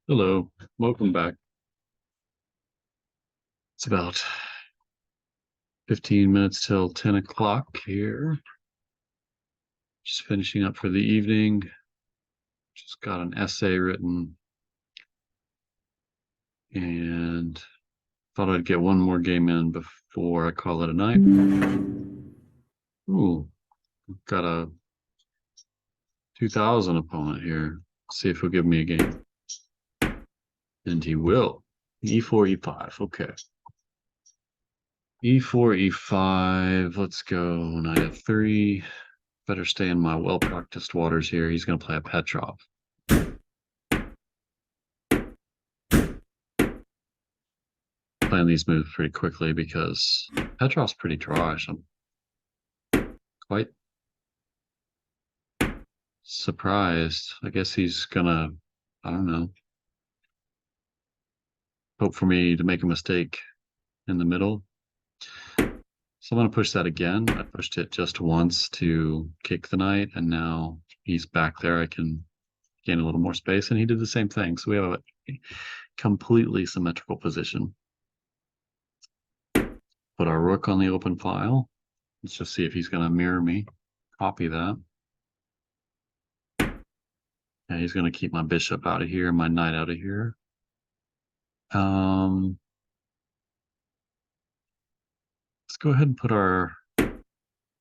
Hello, welcome back. It's about 15 minutes till 10 o'clock here. Just finishing up for the evening. Just got an essay written and thought I'd get one more game in before I call it a night. Ooh, got a 2000 opponent here. See if he'll give me a game. And he will. E4, E5. Okay. E4, E5. Let's go. Knight F3. Better stay in my well-practiced waters here. He's going to play a Petroff. Playing these moves pretty quickly because Petroff's pretty drawish. I'm quite surprised. I guess he's gonna, I don't know, hope for me to make a mistake in the middle. So I'm gonna push that again. I pushed it just once to kick the knight, and now he's back there. I can gain a little more space, and he did the same thing. So we have a completely symmetrical position. Put our rook on the open file. Let's just see if he's gonna mirror me. Copy that. Yeah, he's going to keep my bishop out of here, my knight out of here. Let's go ahead and put our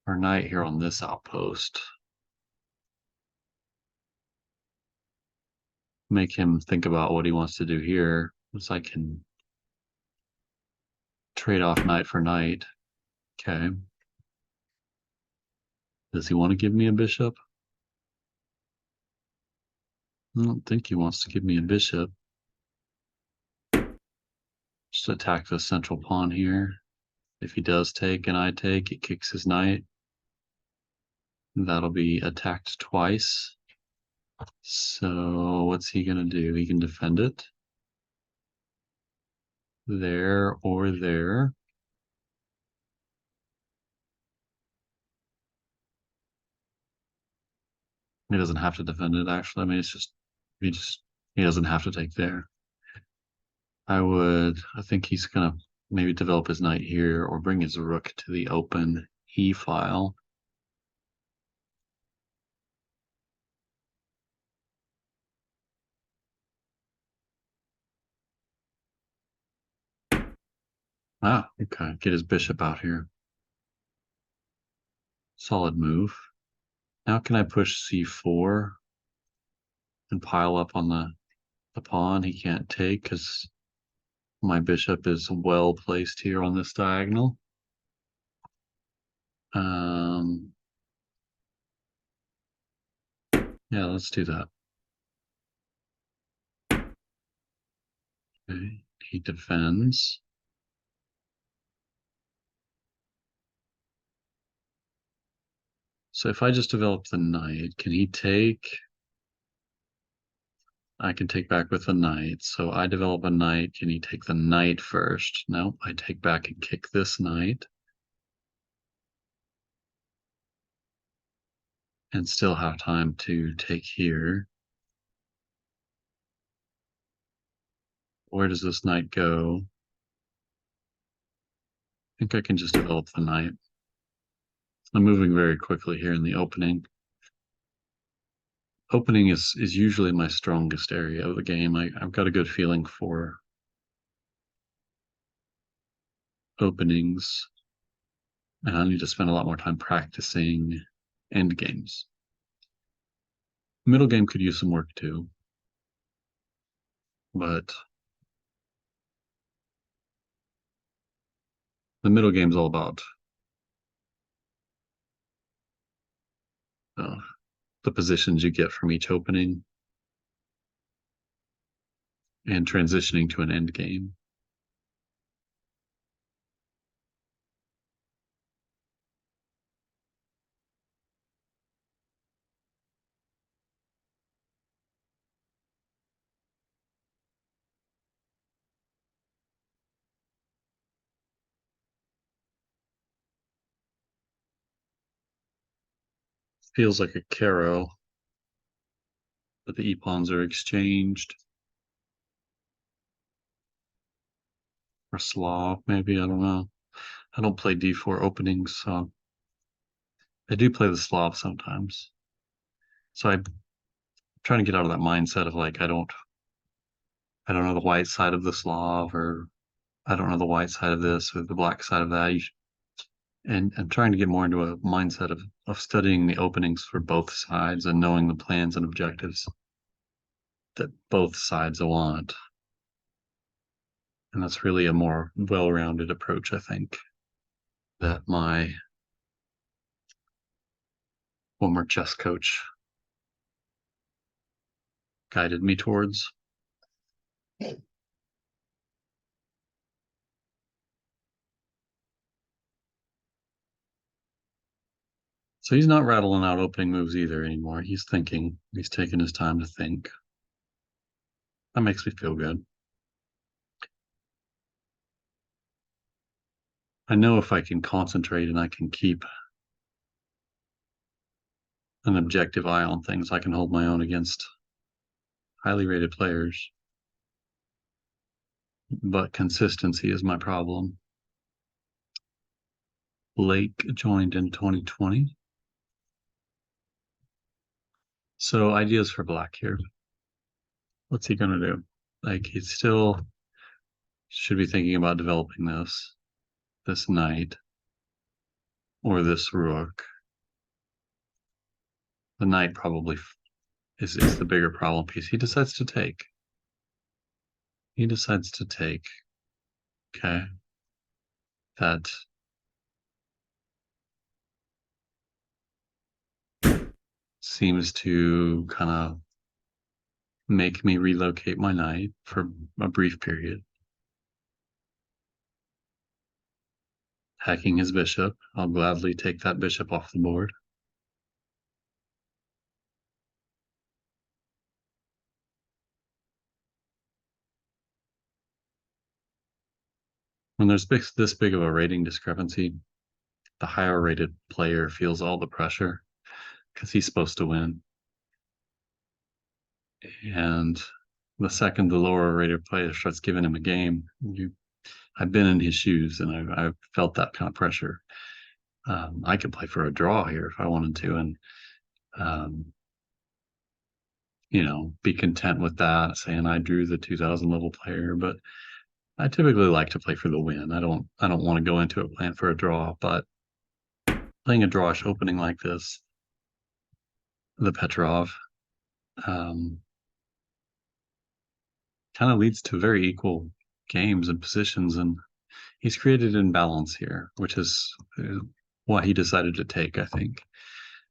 knight here on this outpost. Make him think about what he wants to do here, so I can trade off knight for knight. Okay. Does he want to give me a bishop? I don't think he wants to give me a bishop. Just attack the central pawn here. If he does take and I take, it kicks his knight. That'll be attacked twice. So what's he gonna do? He can defend it. There or there. He doesn't have to defend it, actually. I mean, it's just he doesn't have to take there. I think he's gonna maybe develop his knight here or bring his rook to the open E file. Ah, okay. Get his bishop out here. Solid move. Now can I push C4 and pile up on the pawn? He can't take because my bishop is well placed here on this diagonal. Yeah, let's do that. Okay, he defends. So if I just develop the knight, can he take? I can take back with the knight. So I develop a knight. Can he take the knight first? No, I take back and kick this knight. And still have time to take here. Where does this knight go? I think I can just develop the knight. I'm moving very quickly here in the opening. Opening is usually my strongest area of the game. I've got a good feeling for openings, and I need to spend a lot more time practicing end games. Middle game could use some work too, but the middle game's all about uh, the positions you get from each opening and transitioning to an end game. Feels like a caro, but the e-pawns are exchanged. or Slav, maybe, I don't know. I don't play d4 openings, so I do play the Slav sometimes. So I'm trying to get out of that mindset of like I don't know the white side of the Slav, or I don't know the white side of this or the black side of that. And I'm trying to get more into a mindset of studying the openings for both sides and knowing the plans and objectives that both sides want. And that's really a more well-rounded approach, I think, that my former chess coach guided me towards. So he's not rattling out opening moves either anymore. He's thinking. He's taking his time to think. That makes me feel good. I know if I can concentrate and I can keep an objective eye on things, I can hold my own against highly rated players. But consistency is my problem. Blake joined in 2020. So ideas for Black here. What's he going to do? Like, he still should be thinking about developing this knight, or this rook. The knight probably is the bigger problem piece. He decides to take. He decides to take. Okay. That seems to kind of make me relocate my knight for a brief period. Hacking his bishop. I'll gladly take that bishop off the board. When there's this big of a rating discrepancy, the higher rated player feels all the pressure because he's supposed to win. And the second the lower rated player starts giving him a game, I've been in his shoes and I've felt that kind of pressure. I could play for a draw here if I wanted to, and um, be content with that, saying I drew the 2000 level player. But I typically like to play for the win. I don't want to go into it playing for a draw, but playing a drawish opening like this, the Petrov, kind of leads to very equal games and positions, and he's created imbalance here, which is why he decided to take, I think.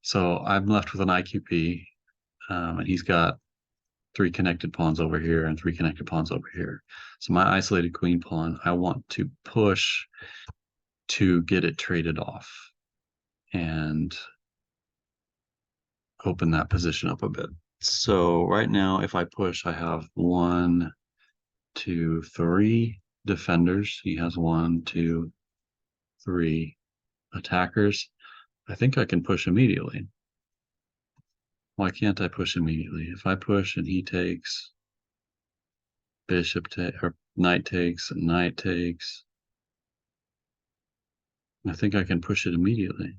So I'm left with an IQP, and he's got 3 connected pawns over here and 3 connected pawns over here. So my isolated queen pawn, I want to push to get it traded off and open that position up a bit. So right now, if I push, I have 1, 2, 3 defenders. He has 1, 2, 3 attackers. I think I can push immediately. Why can't I push immediately? If I push and he takes, bishop or knight takes, and knight takes, I think I can push it immediately.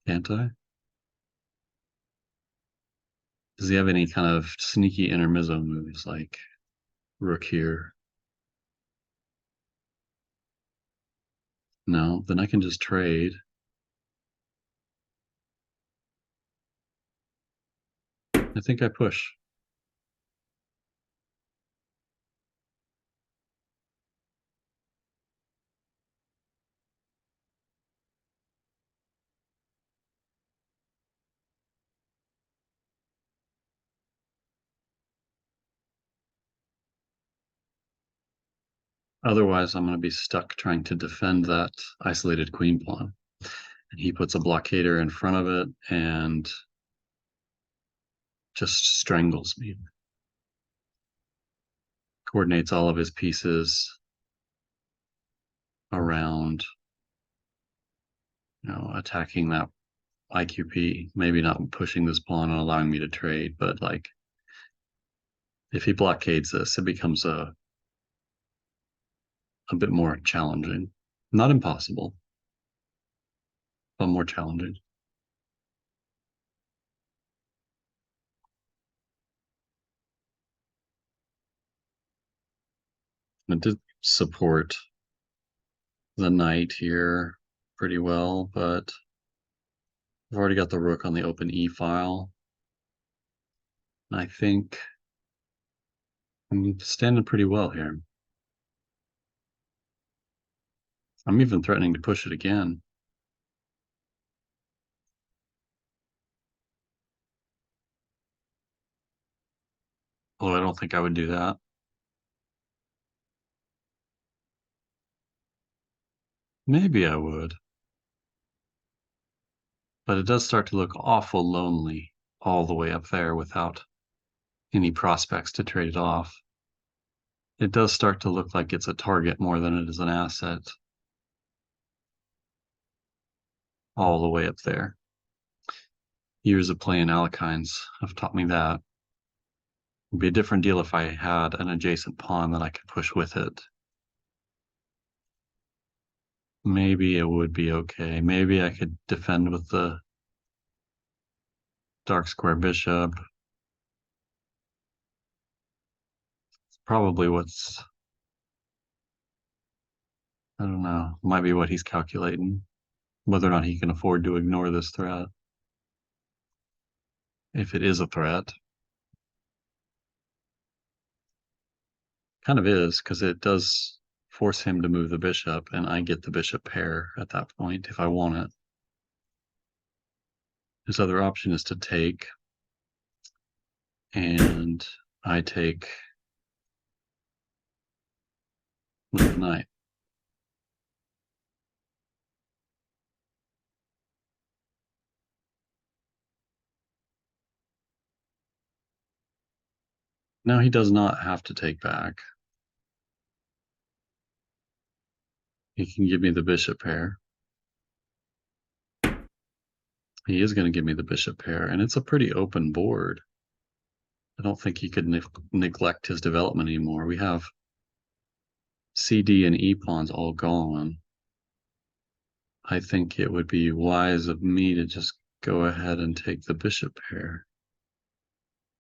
Can't I? Does he have any kind of sneaky intermezzo moves like rook here? No, then I can just trade. I think I push. Otherwise, I'm going to be stuck trying to defend that isolated queen pawn. And he puts a blockader in front of it and just strangles me. Coordinates all of his pieces around, attacking that IQP, maybe not pushing this pawn and allowing me to trade, but like if he blockades this, it becomes a bit more challenging. Not impossible, but more challenging. It did support the knight here pretty well, but I've already got the rook on the open e file. I think I'm standing pretty well here. I'm even threatening to push it again. Although I don't think I would do that. Maybe I would. But it does start to look awful lonely all the way up there without any prospects to trade it off. It does start to look like it's a target more than it is an asset all the way up there. Years of playing Alekines have taught me that. It'd be a different deal if I had an adjacent pawn that I could push with it. Maybe it would be okay. Maybe I could defend with the dark square bishop. It's probably what's, I don't know, might be what he's calculating, whether or not he can afford to ignore this threat. If it is a threat, kind of is, because it does force him to move the bishop, and I get the bishop pair at that point if I want it. His other option is to take, and I take with the knight. Now he does not have to take back. He can give me the bishop pair. He is going to give me the bishop pair, and it's a pretty open board. I don't think he could neglect his development anymore. We have C, D, and E pawns all gone. I think it would be wise of me to just go ahead and take the bishop pair.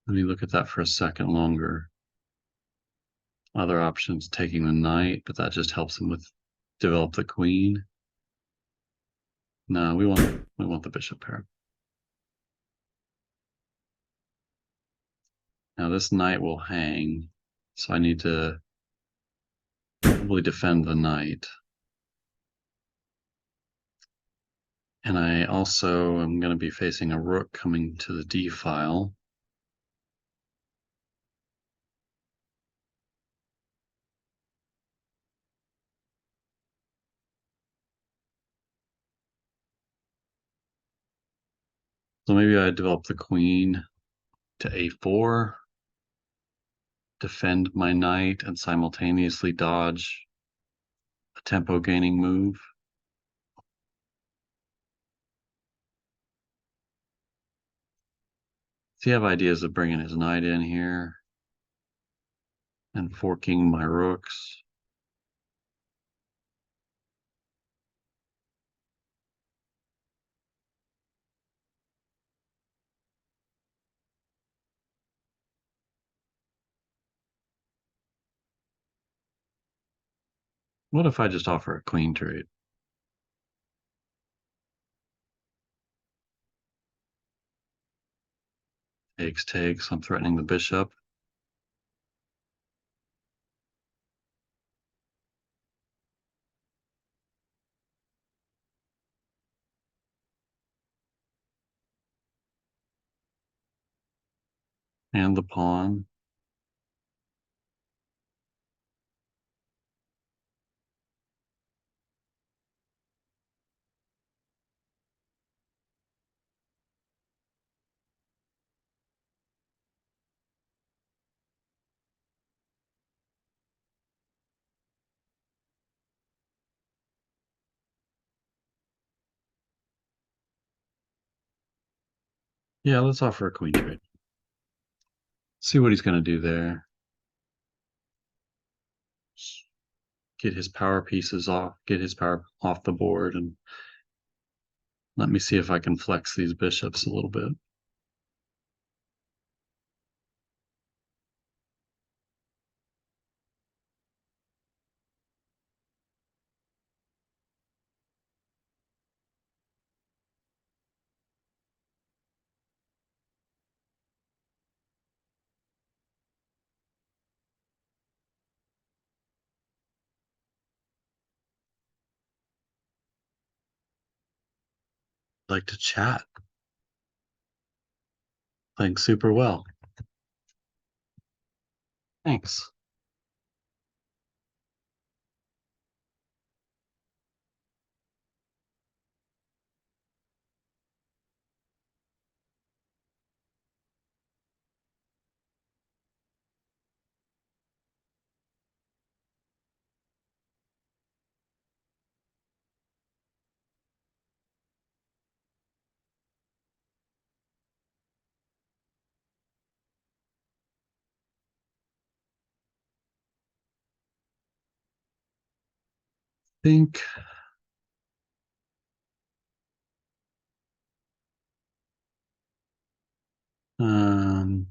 Let me look at that for a second longer. Other options, taking the knight, but that just helps him with develop the queen. No, we want the bishop pair. Now this knight will hang, so I need to probably defend the knight. And I also am going to be facing a rook coming to the D file. So maybe I develop the queen to A4, defend my knight, and simultaneously dodge a tempo gaining move. So you have ideas of bringing his knight in here and forking my rooks. What if I just offer a queen trade? Takes, I'm threatening the bishop. And the pawn. Yeah, let's offer a queen trade. See what he's going to do there. Get his power pieces off, get his power off the board, and let me see if I can flex these bishops a little bit. Like to chat. Playing super well. Thanks. Think um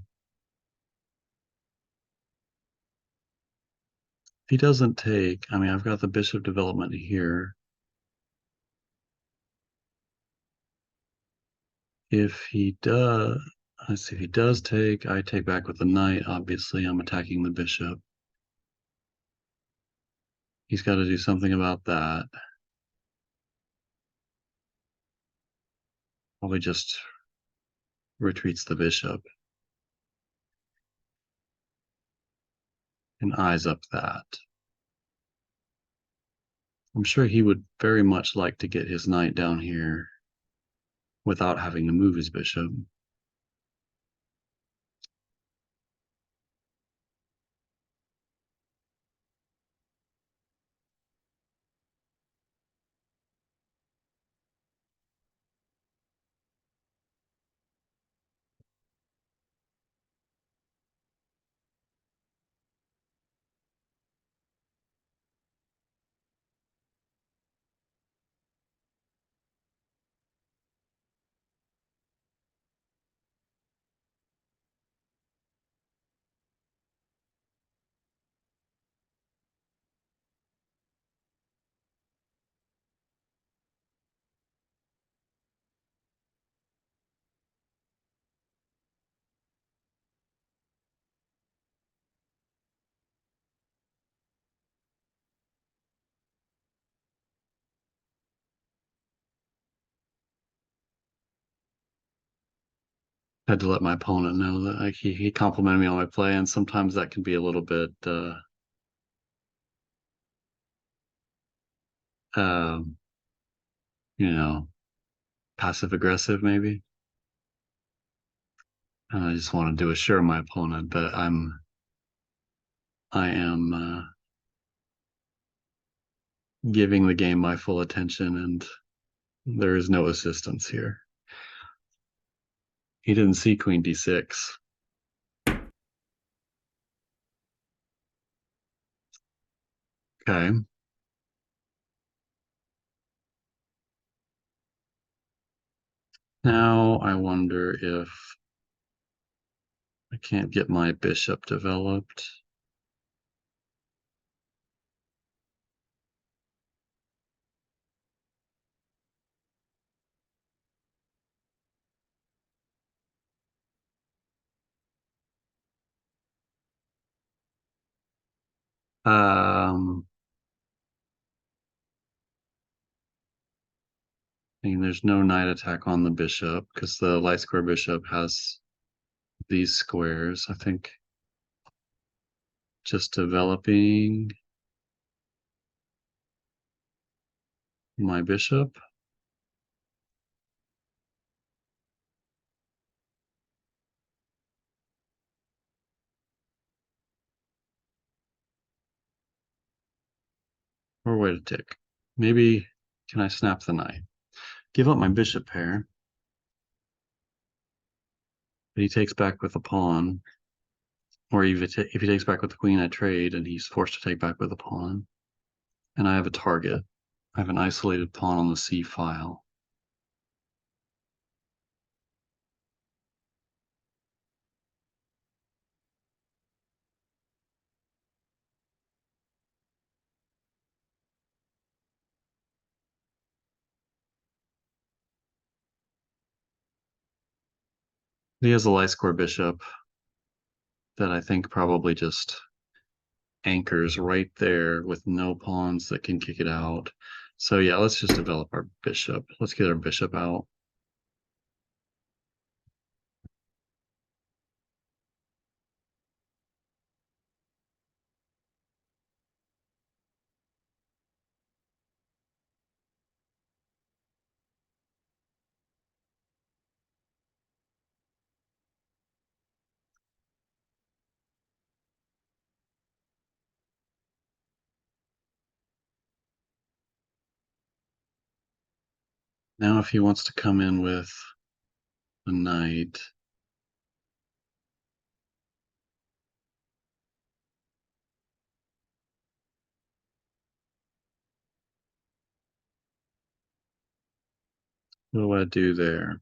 if he doesn't take, I mean, I've got the bishop development here. If he does, let's see, if he does take, I take back with the knight. Obviously, I'm attacking the bishop. He's got to do something about that. Probably just retreats the bishop and eyes up that. I'm sure he would very much like to get his knight down here without having to move his bishop. Had to let my opponent know that like he complimented me on my play, and sometimes that can be a little bit um, you know, passive aggressive maybe. And I just wanted to assure my opponent that I am giving the game my full attention, and there is no assistance here. He didn't see Queen D6. Okay. Now I wonder if I can't get my bishop developed. Um, I mean, there's no knight attack on the bishop because the light square bishop has these squares. I think just developing my bishop. Or wait a tick. Maybe can I snap the knight? Give up my bishop pair. But he takes back with a pawn, or if he takes back with the queen, I trade, and he's forced to take back with a pawn. And I have a target. I have an isolated pawn on the C file. He has a light square bishop that I think probably just anchors right there with no pawns that can kick it out. So yeah, let's just develop our bishop. Let's get our bishop out. Now if he wants to come in with a knight, what do I do there?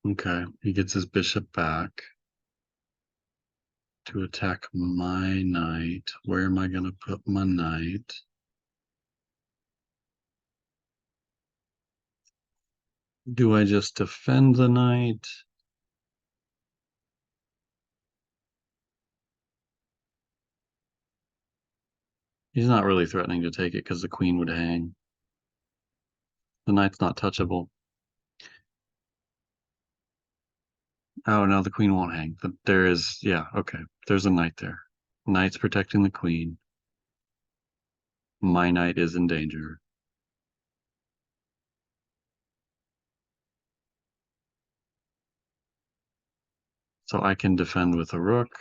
Okay, he gets his bishop back to attack my knight. Where am I going to put my knight? Do I just defend the knight? He's not really threatening to take it because the queen would hang. The knight's not touchable. Oh no, the queen won't hang. There is, yeah, okay. There's a knight there. Knight's protecting the queen. My knight is in danger. So I can defend with a rook.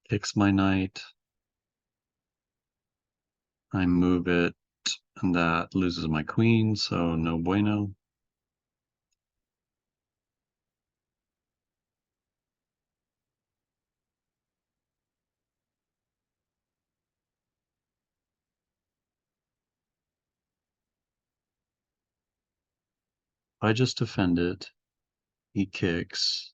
Kicks my knight. I move it, and that loses my queen, so no bueno. I just defend it. He kicks.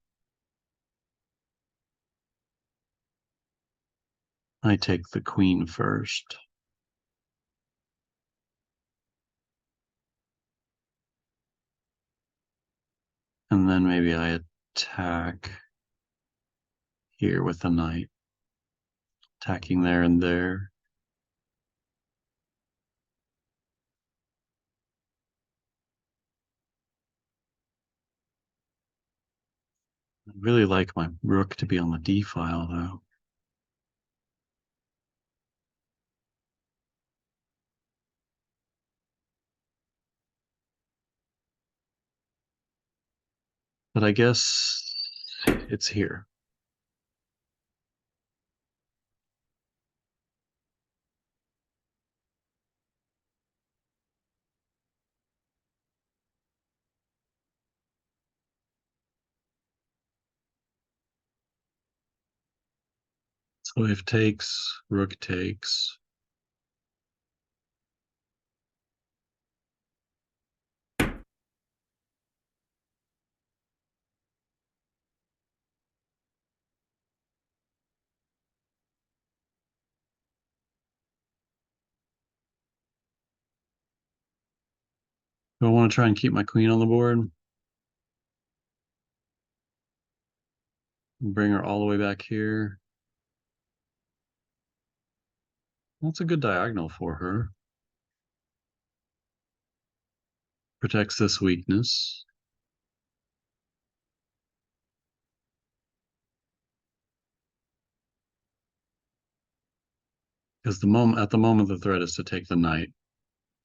I take the queen first. And then maybe I attack here with the knight. Attacking there and there. I really like my rook to be on the d file, though. But I guess it's here. So if takes, rook takes. Do I want to try and keep my queen on the board? Bring her all the way back here. That's a good diagonal for her. Protects this weakness. Because at the moment the threat is to take the knight,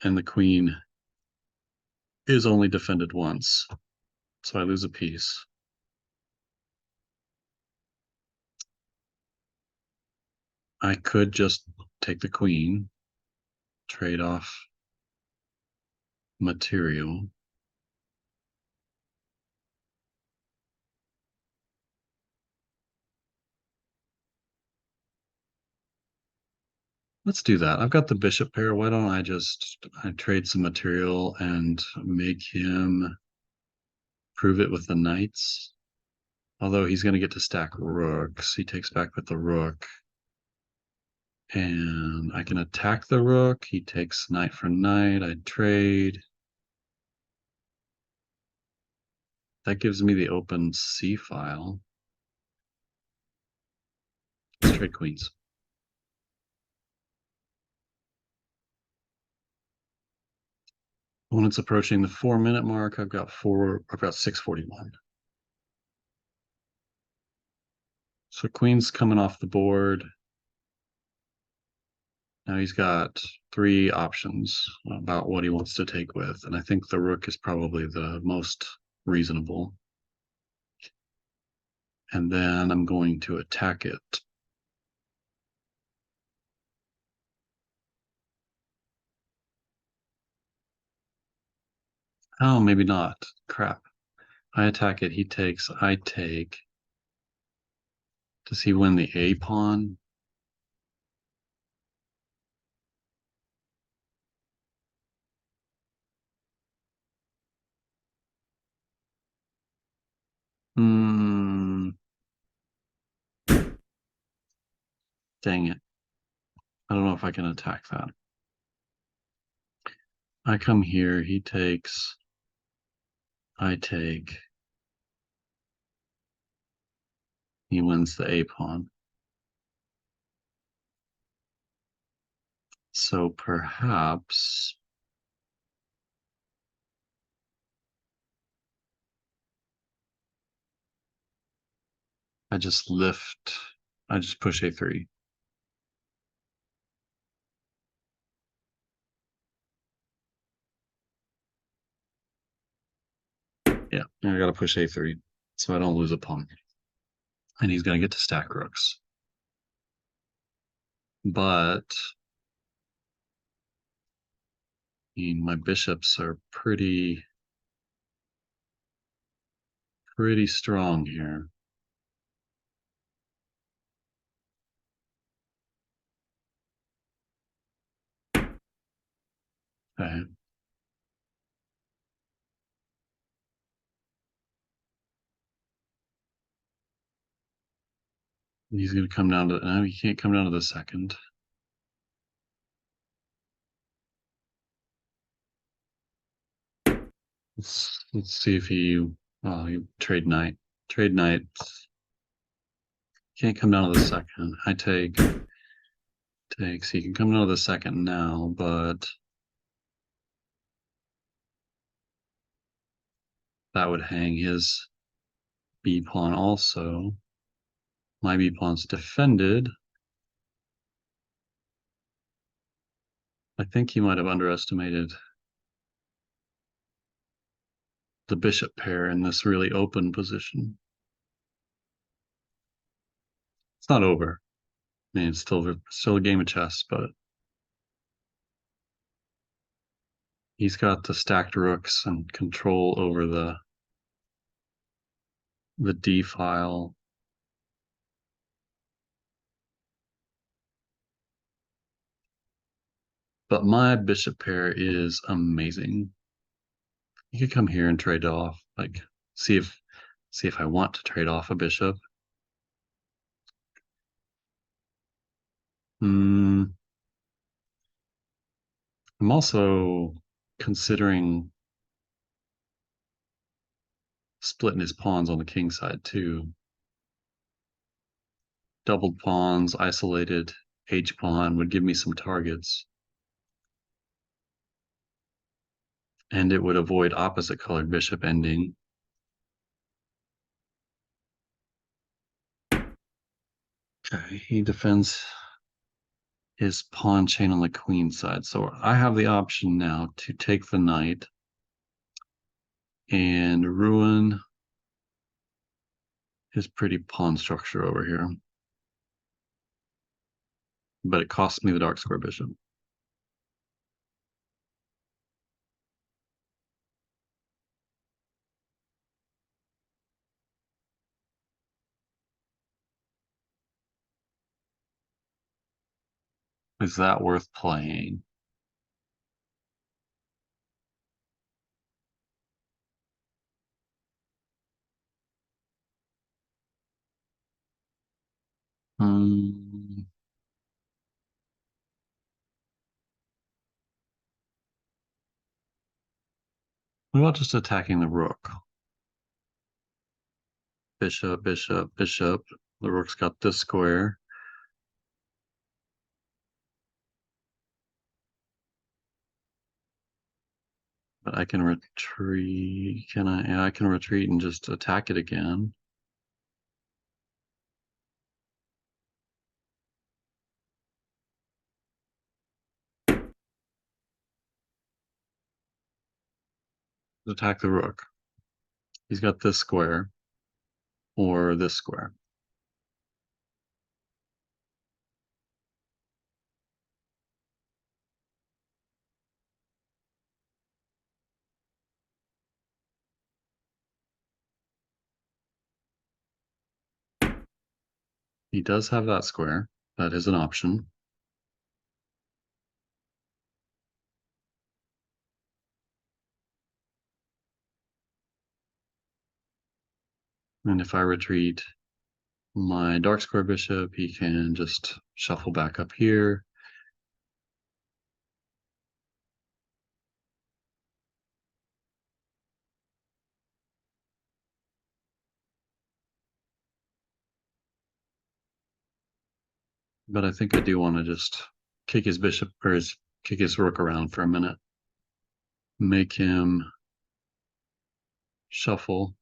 and the queen is only defended once, so I lose a piece. I could just take the queen, trade off material. Let's do that. I've got the bishop pair. Why don't I trade some material and make him prove it with the knights? Although he's going to get to stack rooks. He takes back with the rook. And I can attack the rook. He takes knight for knight. I trade. That gives me the open C file. Let's trade queens. When it's approaching the 4-minute mark, I've got 641. So queen's coming off the board. Now he's got 3 options about what he wants to take with, and I think the rook is probably the most reasonable. And then I'm going to attack it. Oh, maybe not. Crap. I attack it, he takes, I take. Does he win the A pawn? Hmm. Dang it. I don't know if I can attack that. I come here, he takes, I take. He wins the A pawn. So perhaps I just push A3. Yeah, I gotta push A3 so I don't lose a pawn. And he's gonna get to stack rooks. But I mean, my bishops are pretty strong here. Okay. He's gonna come down to no, he can't come down to the second. Let's see if he trade knight. Trade knight. Can't come down to the second. I take takes. He can come down to the second now, but that would hang his B pawn also. My B pawn's defended. I think he might have underestimated the bishop pair in this really open position. It's not over. I mean, it's still a game of chess, but he's got the stacked rooks and control over the D file. But my bishop pair is amazing. You could come here and trade off, like see if I want to trade off a bishop. I'm also considering splitting his pawns on the king side too. doubled pawns, isolated H pawn would give me some targets. And it would avoid opposite colored bishop ending. Okay, he defends his pawn chain on the queen side. So I have the option now to take the knight and ruin his pretty pawn structure over here. But it costs me the dark square bishop. Is that worth playing? Hmm. What about just attacking the rook? Bishop, bishop, bishop. The rook's got this square. But I can retreat. Can I? Yeah, I can retreat and just attack it again. Attack the rook. He's got this square or this square. He does have that square. That is an option. And if I retreat my dark square bishop, he can just shuffle back up here. But I think I do want to just kick his bishop or kick his rook around for a minute. Make him shuffle.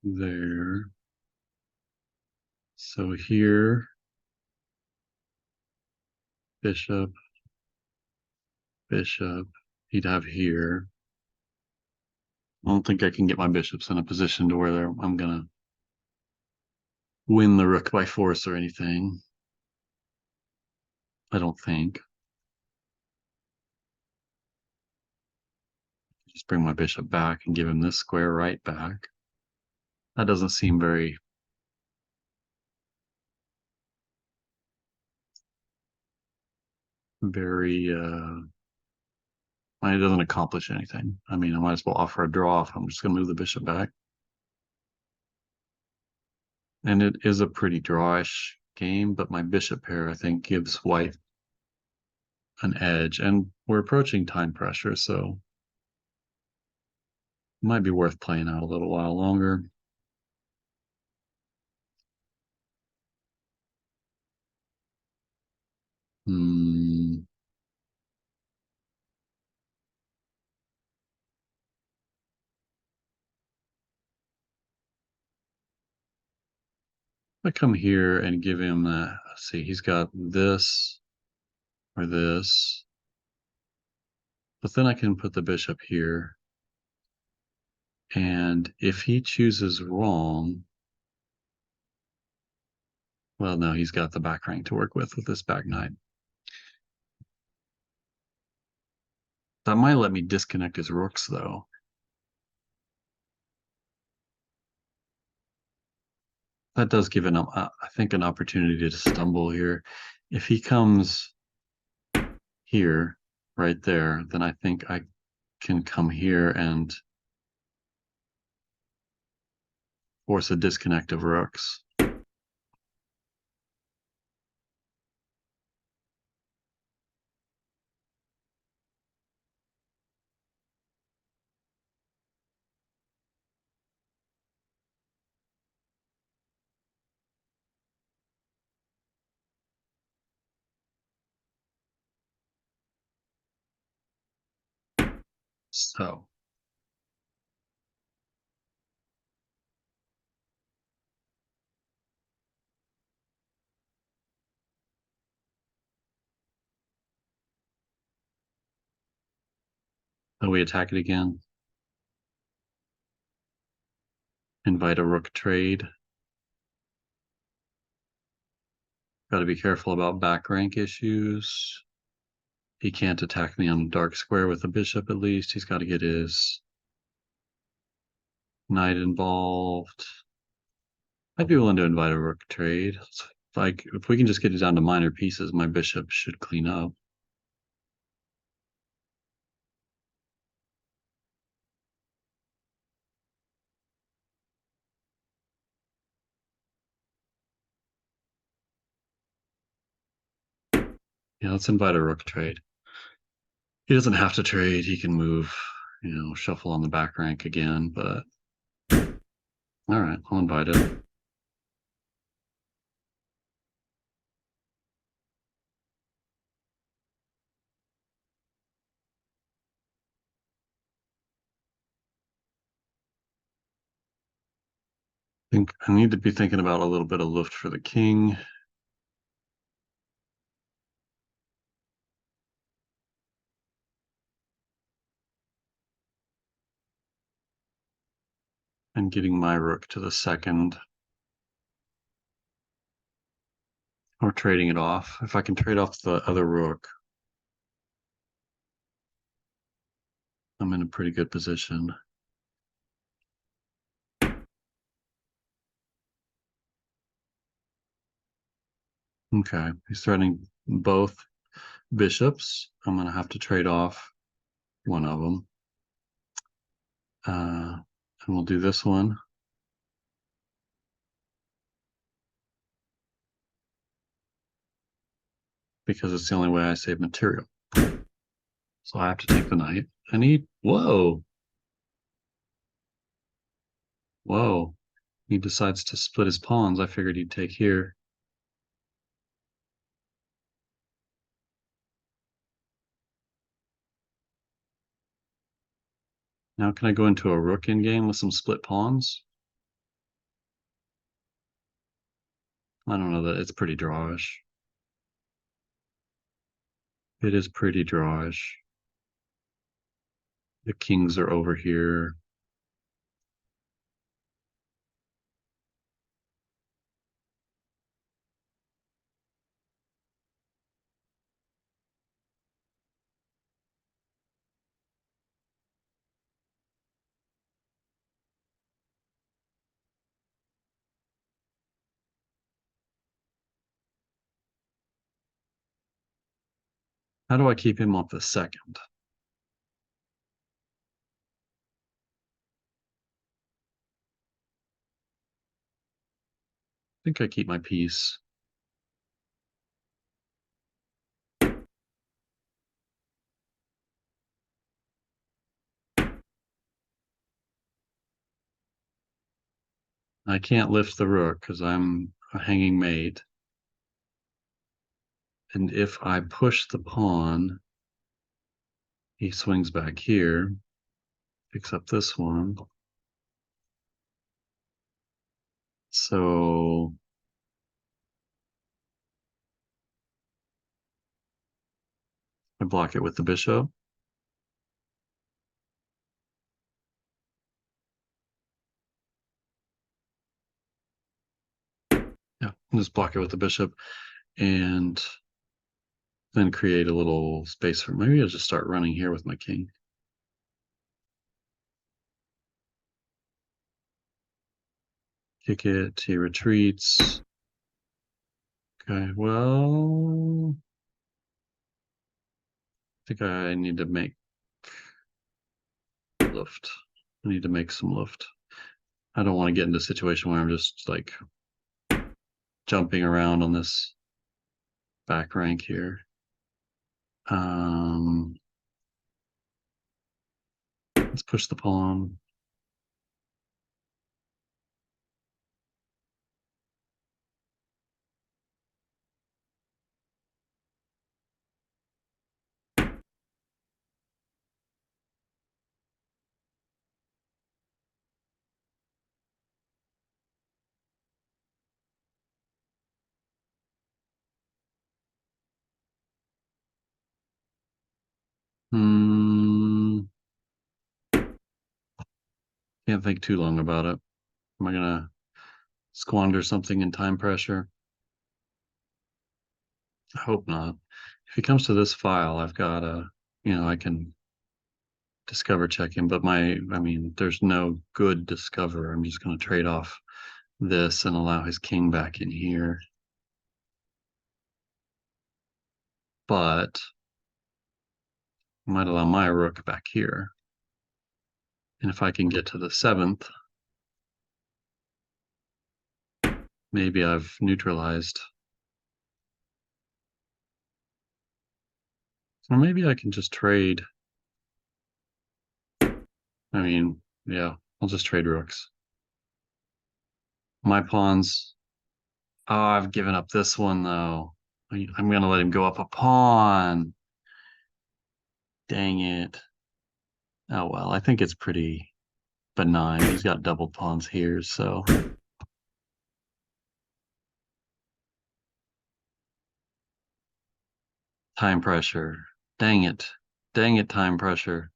There. So here, bishop, bishop. He'd have here. I don't think I can get my bishops in a position to where I'm gonna win the rook by force or anything. I don't think. Just bring my bishop back and give him this square right back. That doesn't seem very it doesn't accomplish anything. I mean, I might as well offer a draw if I'm just gonna move the bishop back. And it is a pretty drawish game, but my bishop pair, I think, gives white an edge. And we're approaching time pressure, so it might be worth playing out a little while longer. Hmm. I come here and give him, let's see, he's got this or this. But then I can put the bishop here. And if he chooses wrong, well, no, he's got the back rank to work with this back knight. That might let me disconnect his rooks, though. That does give him, I think, an opportunity to stumble here. If he comes here, right there, then I think I can come here and force a disconnect of rooks. So we attack it again. Invite a rook trade. Got to be careful about back rank issues. He can't attack me on dark square with a bishop at least. He's got to get his knight involved. I'd be willing to invite a rook trade. Like if we can just get it down to minor pieces, my bishop should clean up. Yeah, let's invite a rook trade. He doesn't have to trade. He can move, shuffle on the back rank again, but all right, I'll invite it. Think I need to be thinking about a little bit of luft for the king. And getting my rook to the second. Or trading it off. If I can trade off the other rook, I'm in a pretty good position. Okay, he's threatening both bishops. I'm going to have to trade off one of them. And we'll do this one. Because it's the only way I save material. So I have to take the knight. Whoa. Whoa. He decides to split his pawns. I figured he'd take here. Now can I go into a rook in game with some split pawns? I don't know, that it's pretty drawish. It is pretty drawish. The kings are over here. How do I keep him off the second? I think I keep my piece. I can't lift the rook because I'm a hanging mate. And if I push the pawn, he swings back here, picks up this one. So I block it with the bishop. Yeah, just block it with the bishop and then create a little space for maybe I'll just start running here with my king. Kick it, he retreats. Okay, well, I think I need to make luft. I need to make some luft. I don't want to get into a situation where I'm just like jumping around on this back rank here. Let's push the pawn. Can't think too long about it. Am I gonna squander something in time pressure? I hope not. If he comes to this file, I've got I can discover check him, but I mean, there's no good discover. I'm just gonna trade off this and allow his king back in here. But I might allow my rook back here. And if I can get to the 7th, maybe I've neutralized. Or maybe I can just trade. I mean, yeah, I'll just trade rooks. My pawns. Oh, I've given up this one though. I'm gonna let him go up a pawn. Dang it. Oh well, I think it's pretty benign. He's got doubled pawns here, so. Time pressure. Dang it. Dang it, time pressure.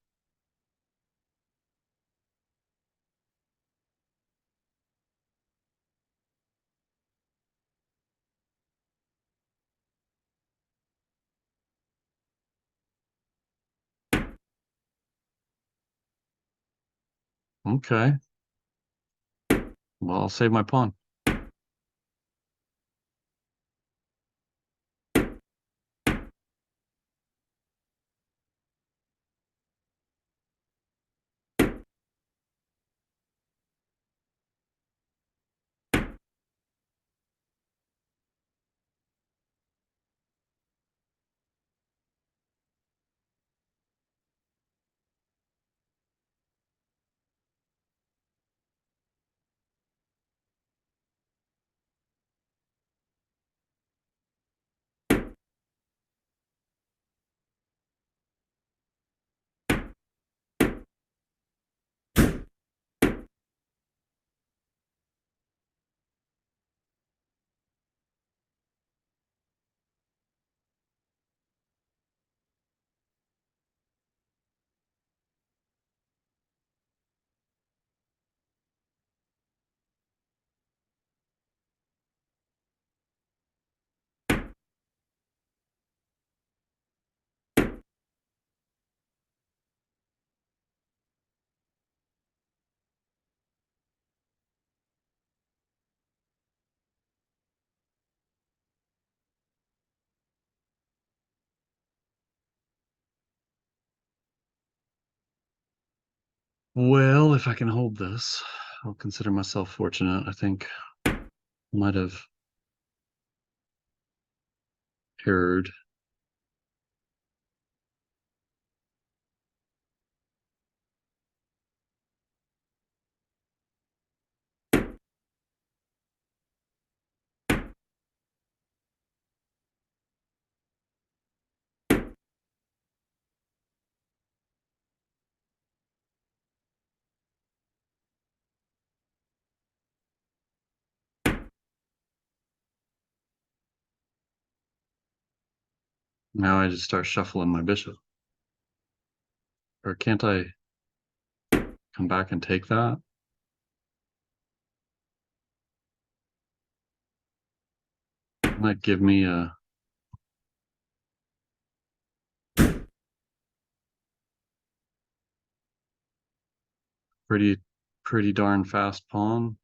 Okay. Well, I'll save my pawn. Well, if I can hold this, I'll consider myself fortunate. I think I might have erred. Now I just start shuffling my bishop. Or can't I come back and take that? Might give me a pretty darn fast pawn.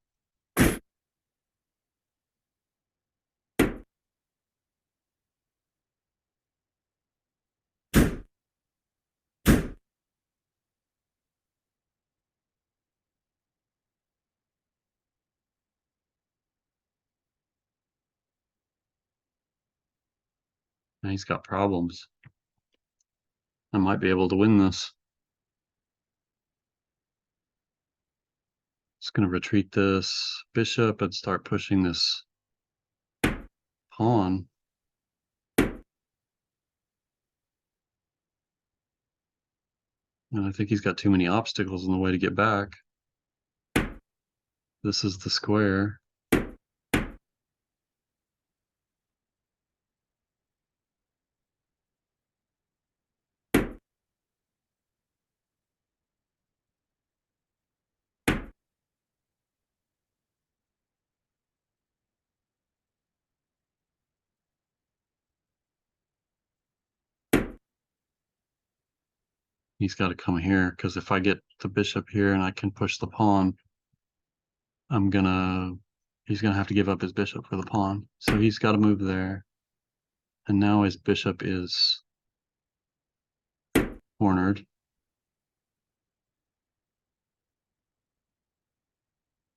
And he's got problems. I might be able to win this. Just gonna retreat this bishop and start pushing this pawn. And I think he's got too many obstacles in the way to get back. This is the square. He's got to come here, because if I get the bishop here and I can push the pawn, he's gonna have to give up his bishop for the pawn. So he's got to move there. And now his bishop is cornered.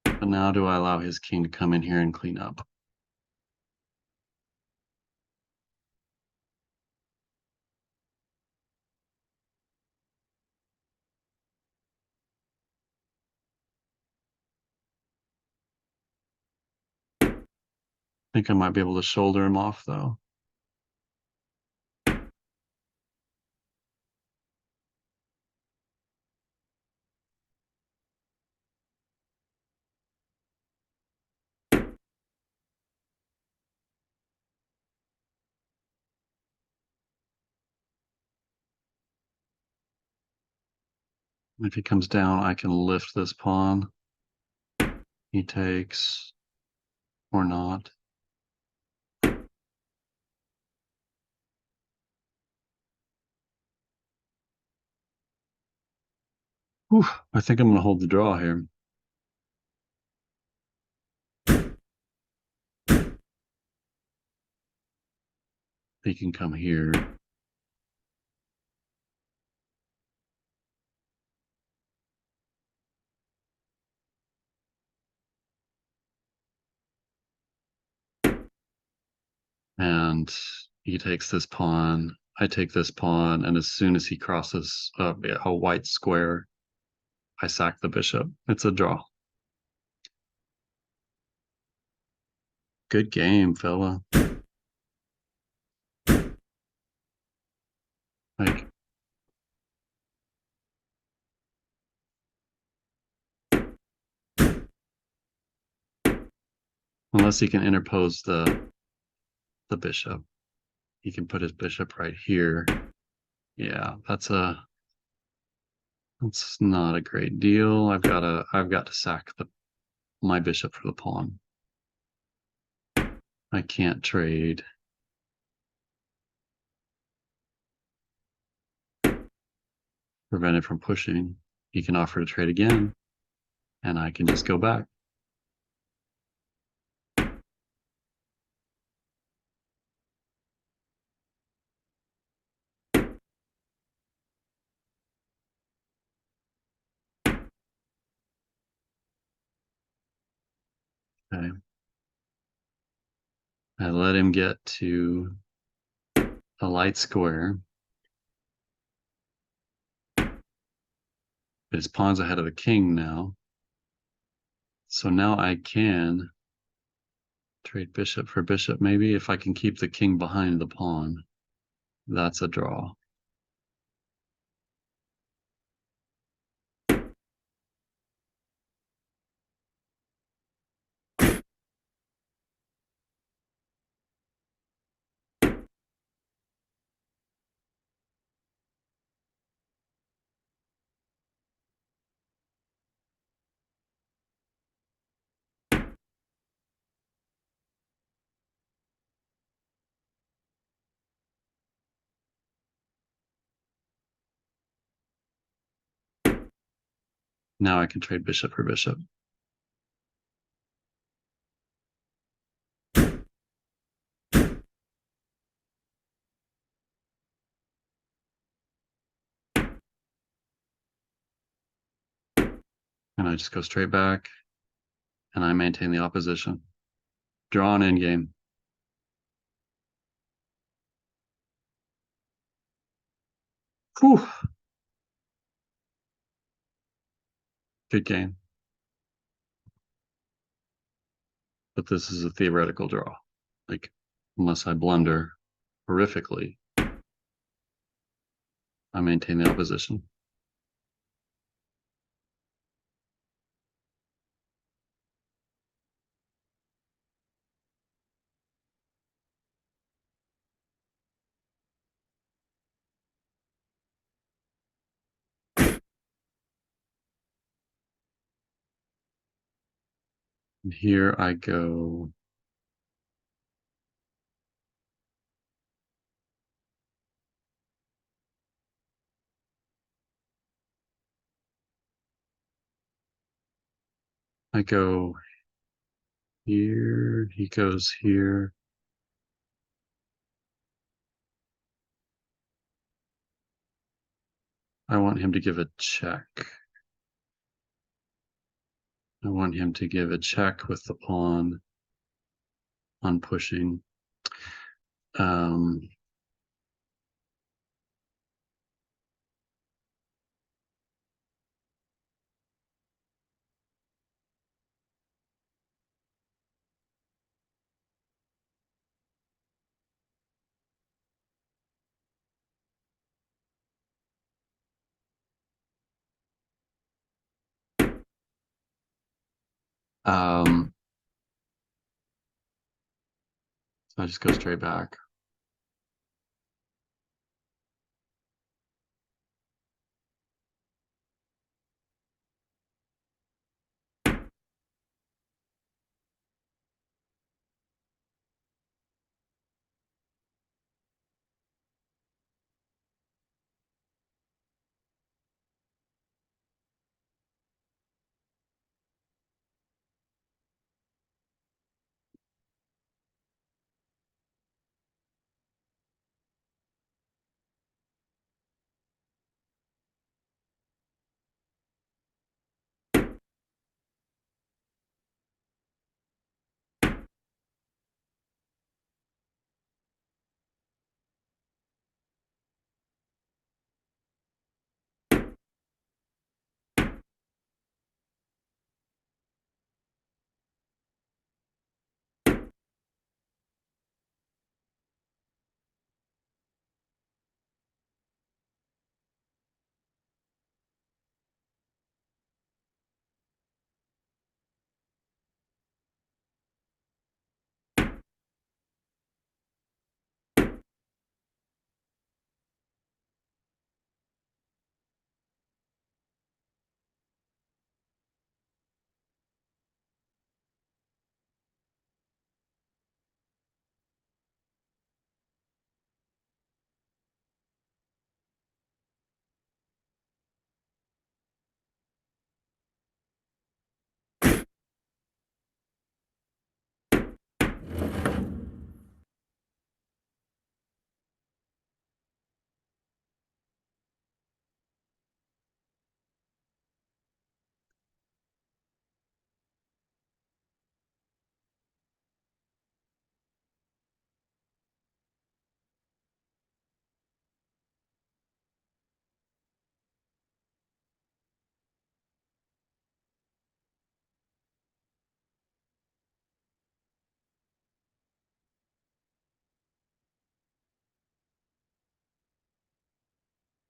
But now do I allow his king to come in here and clean up? I think I might be able to shoulder him off, though. If he comes down, I can lift this pawn. He takes, or not. Whew, I think I'm going to hold the draw here. He can come here. And he takes this pawn. I take this pawn, and as soon as he crosses a white square, I sack the bishop. It's a draw. Good game, fella. Like, unless he can interpose the bishop, he can put his bishop right here. Yeah, that's not a great deal. I've got to sack my bishop for the pawn. I can't trade. Prevented from pushing. He can offer to trade again, and I can just go back. Okay. I let him get to a light square. But his pawn's ahead of the king now. So now I can trade bishop for bishop, maybe, if I can keep the king behind the pawn. That's a draw. Now I can trade bishop for bishop. And I just go straight back, and I maintain the opposition. Draw an endgame. Whew. Good game. But this is a theoretical draw. Like, unless I blunder horrifically, I maintain the opposition. And here I go. I go here, he goes here. I want him to give a check. I want him to give a check with the pawn on pushing. Um, so I just go straight back.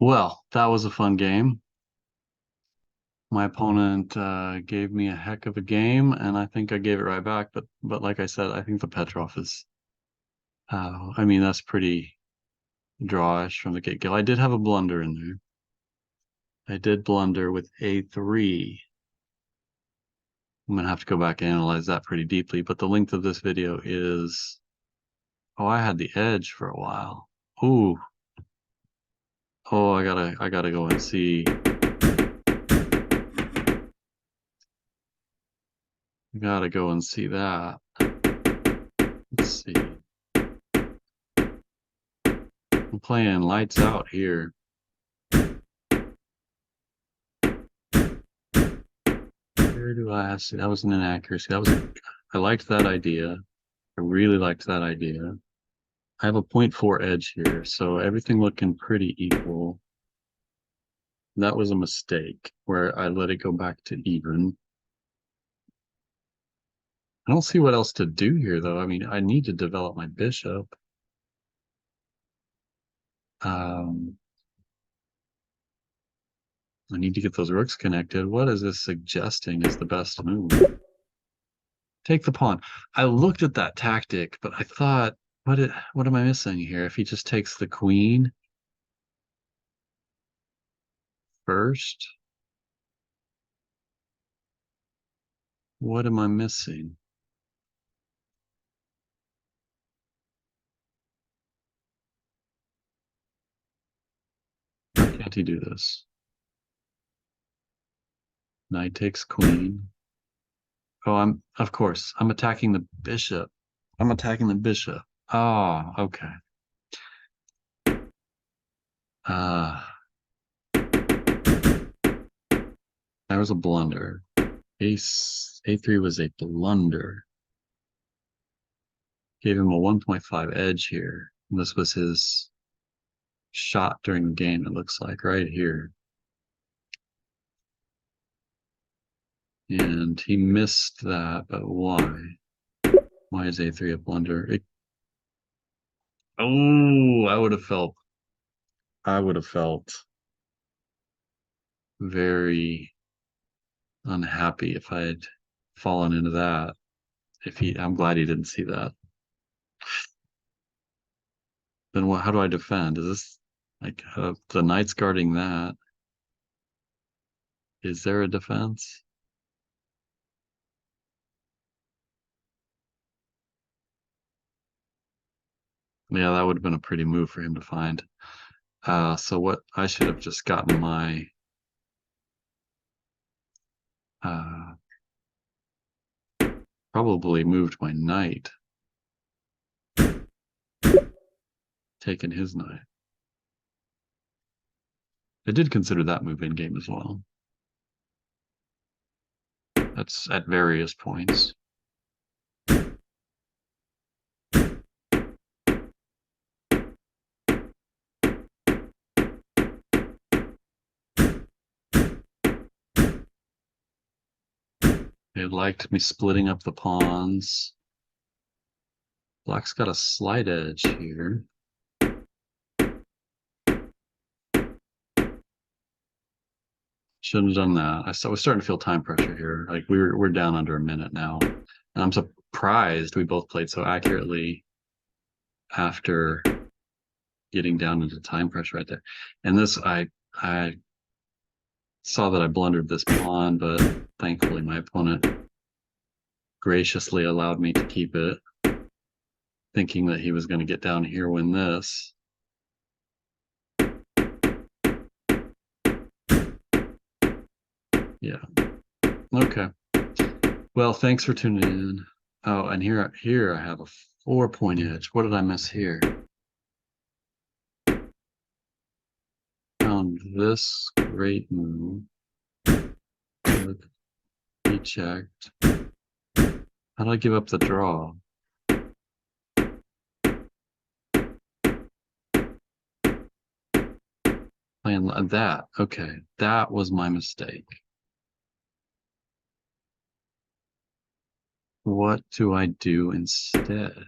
Well, that was a fun game. My opponent gave me a heck of a game, and I think I gave it right back. But like I said, I think the Petroff is. I mean, that's pretty drawish from the get-go. I did have a blunder in there. I did blunder with A3. I'm gonna have to go back and analyze that pretty deeply. But the length of this video is. Oh, I had the edge for a while. Ooh. Oh, I gotta go and see. I gotta go and see that. Let's see. I'm playing lights out here. Where do I see? That was an inaccuracy. I liked that idea. I really liked that idea. I have a 0.4 edge here, so everything looking pretty equal. That was a mistake where I let it go back to even. I don't see what else to do here, though. I mean, I need to develop my bishop. Um, I need to get those rooks connected. What is this suggesting is the best move? Take the pawn. I looked at that tactic, but I thought, what am I missing here? If he just takes the queen first, what am I missing? How can't he do this? Knight takes queen. Oh, of course, I'm attacking the bishop. I'm attacking the bishop. Oh, okay. That was a blunder. Ace A3 was a blunder. Gave him a 1.5 edge here. And this was his shot during the game, it looks like, right here. And he missed that, but why? Why is A3 a blunder? Oh, I would have felt very unhappy if I had fallen into that. I'm glad he didn't see that. Then how do I defend? Is this like the knight's guarding that? Is there a defense? Yeah, that would have been a pretty move for him to find. So what I should have just gotten my uh, probably moved my knight, taken his knight. I did consider that move in game as well. That's at various points. They liked me splitting up the pawns. Black's got a slight edge here. Shouldn't have done that. I was starting to feel time pressure here. Like we're down under a minute now. And I'm surprised we both played so accurately after getting down into time pressure right there. And this I saw that I blundered this pawn, but thankfully my opponent graciously allowed me to keep it, thinking that he was going to get down here, win this. Yeah. Okay. Well, thanks for tuning in. Oh, and here I have a 4-point edge. What did I miss here? Found this great move. Good. He checked. How did I give up the draw? Playing that. Okay, that was my mistake. What do I do instead?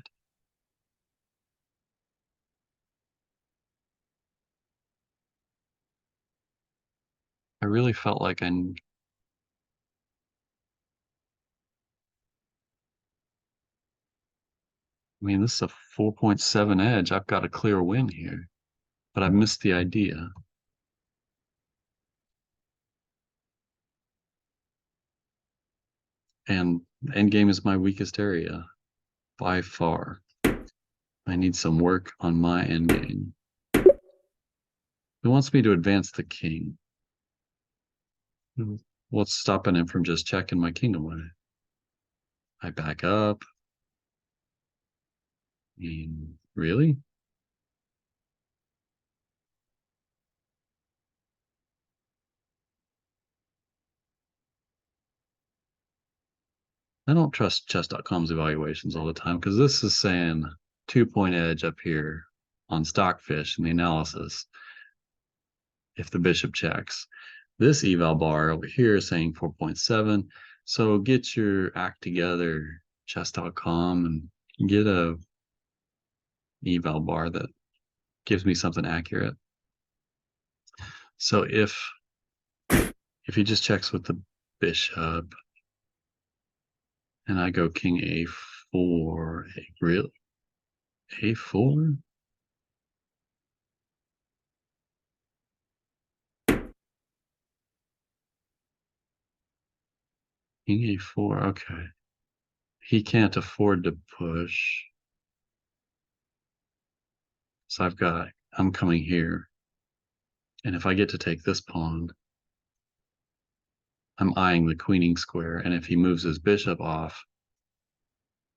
I really felt like I mean, this is a 4.7 edge. I've got a clear win here, but I missed the idea. And endgame is my weakest area by far. I need some work on my endgame. He wants me to advance the king. What's stopping him from just checking my king away? I back up. I mean, really? I don't trust chess.com's evaluations all the time because this is saying 2-point edge up here on Stockfish in the analysis if the bishop checks. This eval bar over here is saying 4.7. So get your act together, chess.com, and get a eval bar that gives me something accurate. So if he just checks with the bishop and I go king a4, really? A4? King a4, okay. He can't afford to push. So I'm coming here. And if I get to take this pawn, I'm eyeing the queening square, and if he moves his bishop off,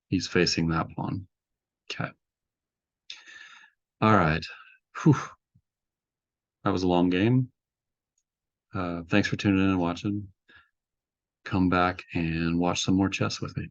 he's facing that pawn. Okay. All right. Whew. That was a long game. Thanks for tuning in and watching. Come back and watch some more chess with me.